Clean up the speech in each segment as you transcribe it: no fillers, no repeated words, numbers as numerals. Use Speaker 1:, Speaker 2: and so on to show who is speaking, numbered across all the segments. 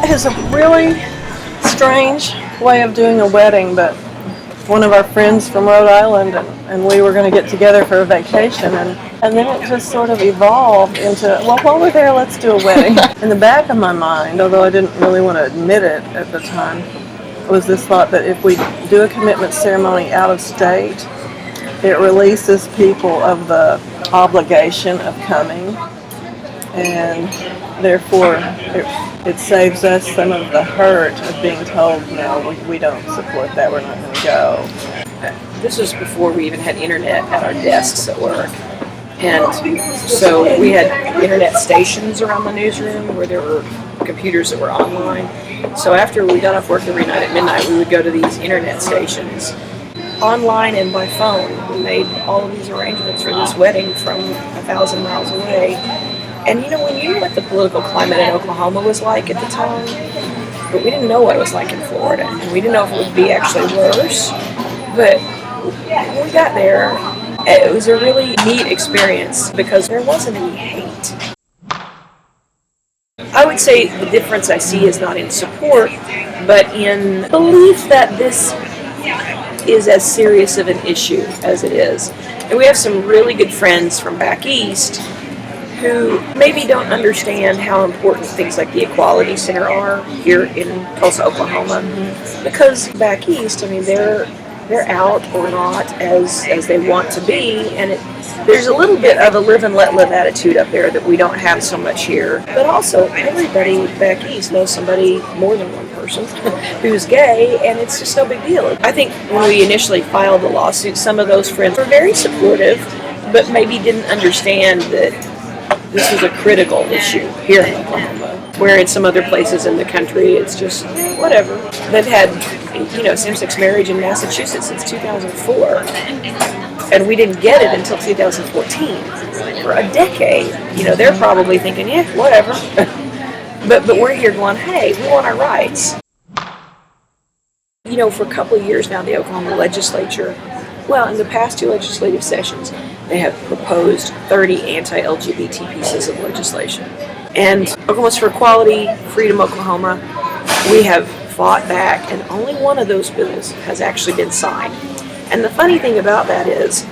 Speaker 1: It's a really strange way of doing a wedding, but one of our friends from Rhode Island and we were going to get together for a vacation, and then it just sort of evolved into, well, while we're there, let's do a wedding. In the back of my mind, although I didn't really want to admit it at the time, was this thought that if we do a commitment ceremony out of state, it releases people of the obligation of coming, and therefore it saves us some of the hurt of being told, no, we don't support that, we're not going to go.
Speaker 2: This was before we even had internet at our desks at work. And so we had internet stations around the newsroom where there were computers that were online. So after we got off work every night at midnight, we would go to these internet stations. Online and by phone, we made all of these arrangements for this wedding from 1,000 miles away. And you know, we knew what the political climate in Oklahoma was like at the time, but we didn't know what it was like in Florida, and we didn't know if it would be actually worse. But when we got there, it was a really neat experience because there wasn't any hate. I would say the difference I see is not in support, but in belief that this is as serious of an issue as it is. And we have some really good friends from back east who maybe don't understand how important things like the Equality Center are here in Tulsa, Oklahoma. Because back east, I mean, they're out or not as they want to be, and there's a little bit of a live and let live attitude up there that we don't have so much here. But also, everybody back east knows somebody, more than one person, who's gay, and it's just no big deal. I think when we initially filed the lawsuit, some of those friends were very supportive, but maybe didn't understand that this was a critical issue here in Oklahoma, where in some other places in the country, it's just whatever. They've had, same-sex marriage in Massachusetts since 2004, and we didn't get it until 2014. For a decade, they're probably thinking, yeah, whatever. but we're here going, hey, we want our rights. For a couple of years now, the Oklahoma legislature, in the past two legislative sessions, they have proposed 30 anti-LGBT pieces of legislation. And Oklahoma's for Equality, Freedom Oklahoma, we have fought back, and only one of those bills has actually been signed. And the funny thing about that is,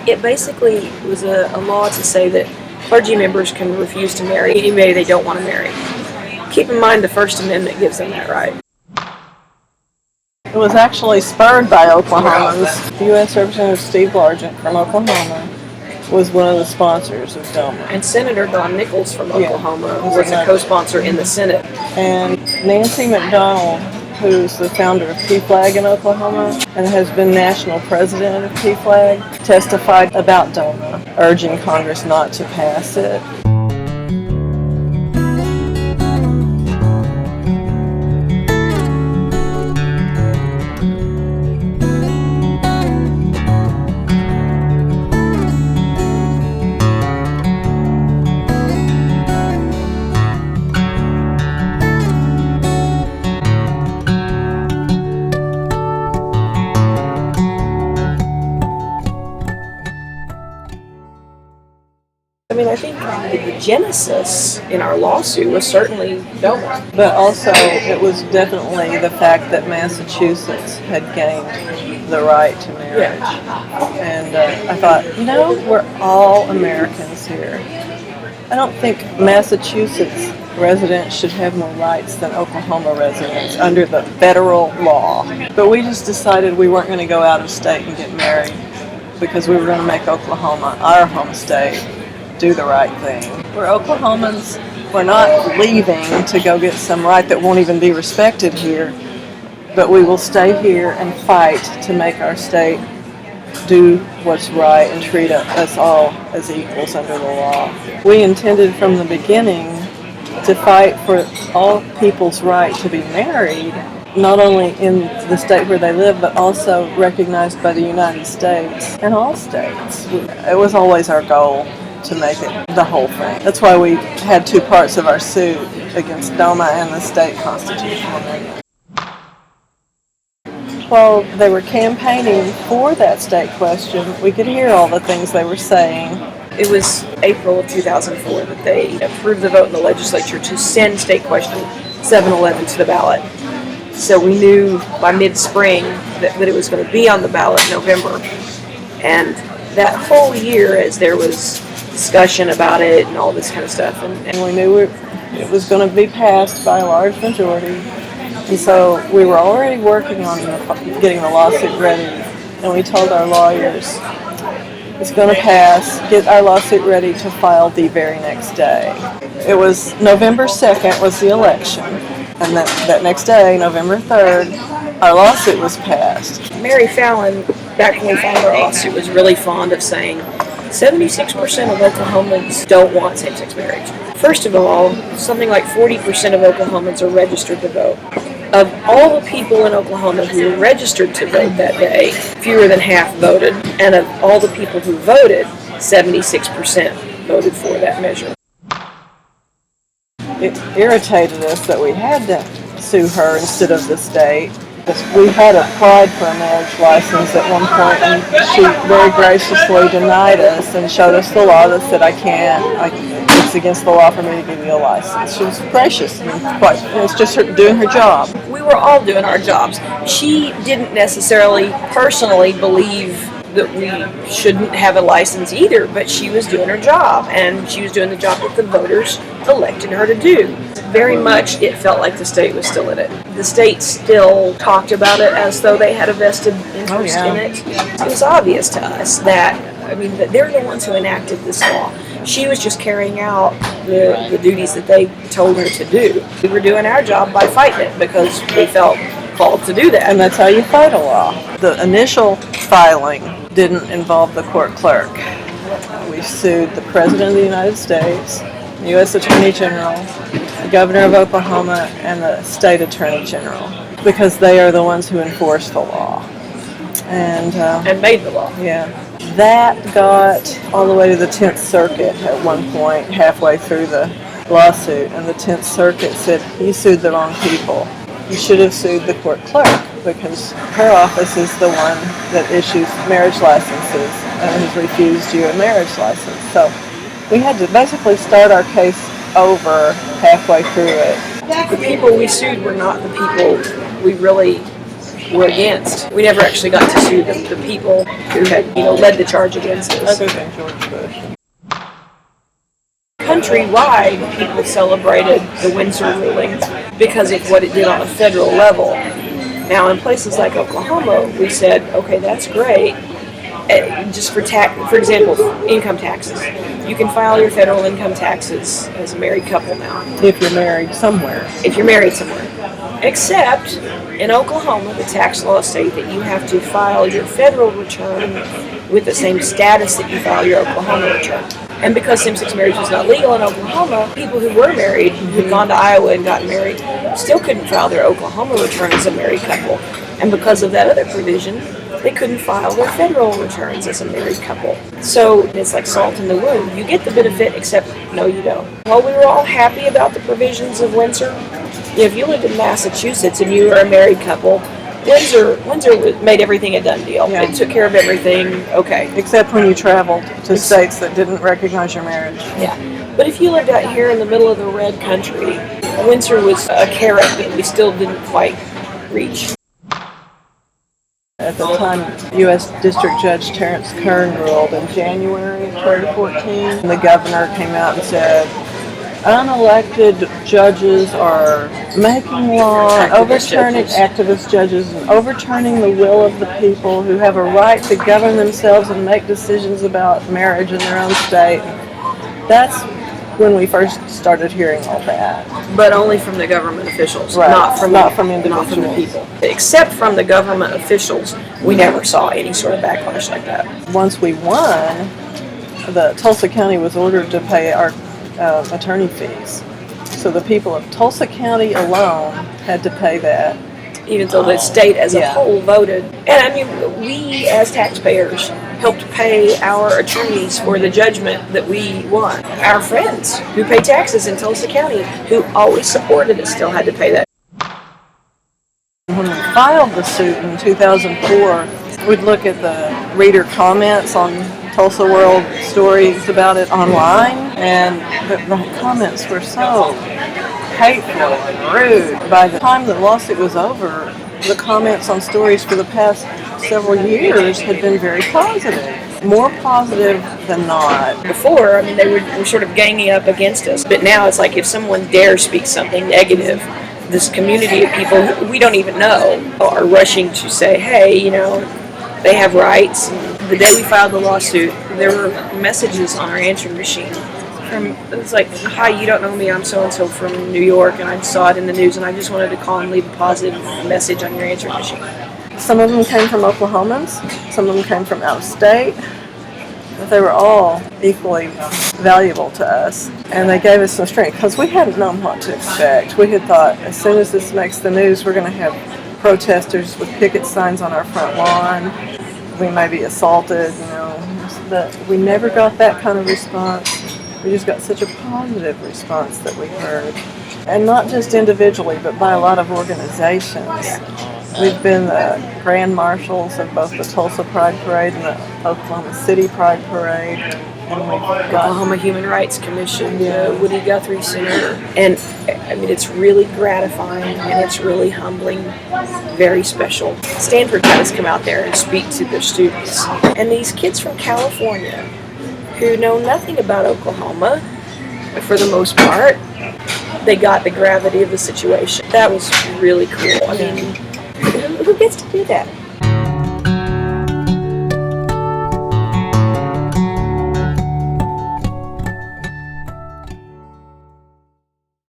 Speaker 2: it basically was a law to say that clergy members can refuse to marry anybody they don't want to marry. Keep in mind the First Amendment gives them that right.
Speaker 1: It was actually spurred by Oklahomans. U.S. Representative Steve Largent from Oklahoma was one of the sponsors of DOMA.
Speaker 2: And Senator Don Nichols from Oklahoma was a co-sponsor in the Senate.
Speaker 1: And Nancy McDonald, who's the founder of PFLAG in Oklahoma and has been national president of PFLAG, testified about DOMA, urging Congress not to pass it.
Speaker 2: I think the genesis in our lawsuit was certainly DOMA.
Speaker 1: But also, it was definitely the fact that Massachusetts had gained the right to marriage. Yeah. And I thought, we're all Americans here. I don't think Massachusetts residents should have more rights than Oklahoma residents under the federal law. But we just decided we weren't going to go out of state and get married because we were going to make Oklahoma our home state. Do the right thing. We're Oklahomans. We're not leaving to go get some right that won't even be respected here, but we will stay here and fight to make our state do what's right and treat us all as equals under the law. We intended from the beginning to fight for all people's right to be married, not only in the state where they live, but also recognized by the United States and all states. It was always our goal to make it the whole thing. That's why we had two parts of our suit against DOMA and the state constitutional amendment. While they were campaigning for that state question, we could hear all the things they were saying.
Speaker 2: It was April of 2004 that they approved the vote in the legislature to send state question 7-11 to the ballot. So we knew by mid-spring that it was going to be on the ballot in November. And that whole year, as there was discussion about it and all this kind of stuff.
Speaker 1: And we knew it was going to be passed by a large majority. And so we were already working on getting the lawsuit ready. And we told our lawyers, it's going to pass, get our lawsuit ready to file the very next day. It was November 2nd was the election. And that next day, November 3rd, our lawsuit was passed.
Speaker 2: Mary Fallon, back when we filed our lawsuit, was really fond of saying 76% of Oklahomans don't want same-sex marriage. First of all, something like 40% of Oklahomans are registered to vote. Of all the people in Oklahoma who were registered to vote that day, fewer than half voted. And of all the people who voted, 76% voted for that measure.
Speaker 1: It irritated us that we had to sue her instead of the state. We had applied for a marriage license at one point, and she very graciously denied us and showed us the law that said, it's against the law for me to give you a license. She was gracious, and it was just her doing her job.
Speaker 2: We were all doing our jobs. She didn't necessarily personally believe that we shouldn't have a license either, but she was doing her job, and she was doing the job that the voters elected her to do. Very much it felt like the state was still in it. The state still talked about it as though they had a vested interest in it. It was obvious to us that they're the ones who enacted this law. She was just carrying out the duties that they told her to do. We were doing our job by fighting it because we felt called to do that.
Speaker 1: And that's how you fight a law. The initial filing didn't involve the court clerk. We sued the President of the United States, the U.S. Attorney General, the Governor of Oklahoma, and the State Attorney General, because they are the ones who enforce the law. And
Speaker 2: made the law.
Speaker 1: Yeah. That got all the way to the 10th Circuit at one point, halfway through the lawsuit, and the 10th Circuit said, you sued the wrong people. You should have sued the court clerk, because her office is the one that issues marriage licenses and has refused you a marriage license. So we had to basically start our case over halfway through it.
Speaker 2: The people we sued were not the people we really were against. We never actually got to sue the people who had led the charge against us.
Speaker 1: Other than George Bush.
Speaker 2: Countrywide, people celebrated the Windsor ruling because of what it did on a federal level. Now, in places like Oklahoma, we said, okay, that's great. Just for example, income taxes. You can file your federal income taxes as a married couple now.
Speaker 1: If you're married somewhere.
Speaker 2: Except in Oklahoma, the tax laws state that you have to file your federal return with the same status that you file your Oklahoma return. And because same-sex marriage was not legal in Oklahoma, people who were married, who'd gone to Iowa and gotten married, still couldn't file their Oklahoma return as a married couple. And because of that other provision, they couldn't file their federal returns as a married couple. So it's like salt in the wound. You get the benefit, except no, you don't. While we were all happy about the provisions of Windsor, if you lived in Massachusetts and you were a married couple, Windsor made everything a done deal. Yeah. It took care of everything, okay.
Speaker 1: Except when you traveled to states that didn't recognize your marriage.
Speaker 2: Yeah. But if you lived out here in the middle of the red country, Windsor was a carrot that we still didn't quite reach.
Speaker 1: At the time, U.S. District Judge Terrence Kern ruled in January of 2014. The governor came out and said, unelected judges are making law, activist judges, and overturning the will of the people who have a right to govern themselves and make decisions about marriage in their own state. That's when we first started hearing all that.
Speaker 2: But only from the government officials,
Speaker 1: right.
Speaker 2: not from
Speaker 1: individuals.
Speaker 2: Not from the people. Except from the government officials, we never saw any sort of backlash like that.
Speaker 1: Once we won, the Tulsa County was ordered to pay our attorney fees. So the people of Tulsa County alone had to pay that.
Speaker 2: Even though the state as a whole voted. And we as taxpayers helped pay our attorneys for the judgment that we won. Our friends who pay taxes in Tulsa County, who always supported us, still had to pay that.
Speaker 1: When we filed the suit in 2004, we'd look at the reader comments on Tulsa World stories about it online, and the comments were so hateful and rude. By the time the lawsuit was over, the comments on stories for the past several years had been very positive. More positive than not.
Speaker 2: Before, I mean, they were sort of ganging up against us. But now it's like if someone dares speak something negative, this community of people who we don't even know are rushing to say, hey, you know, they have rights. The day we filed the lawsuit, there were messages on our answering machine. It was like, hi, you don't know me, I'm so-and-so from New York, and I saw it in the news, and I just wanted to call and leave a positive message on your answering machine.
Speaker 1: Some of them came from Oklahomans, some of them came from out of state, but they were all equally valuable to us, and they gave us some strength, because we hadn't known what to expect. We had thought, as soon as this makes the news, we're going to have protesters with picket signs on our front lawn. We may be assaulted, you know, but we never got that kind of response. We just got such a positive response that we heard. And not just individually, but by a lot of organizations. We've been the grand marshals of both the Tulsa Pride Parade and the Oklahoma City Pride Parade. And we've got
Speaker 2: Oklahoma Human Rights Commission, the Woody Guthrie Center. And I mean, it's really gratifying and it's really humbling, very special. Stanford had us come out there and speak to their students. And these kids from California who know nothing about Oklahoma, for the most part, they got the gravity of the situation. That was really cool. I mean, who gets to do that?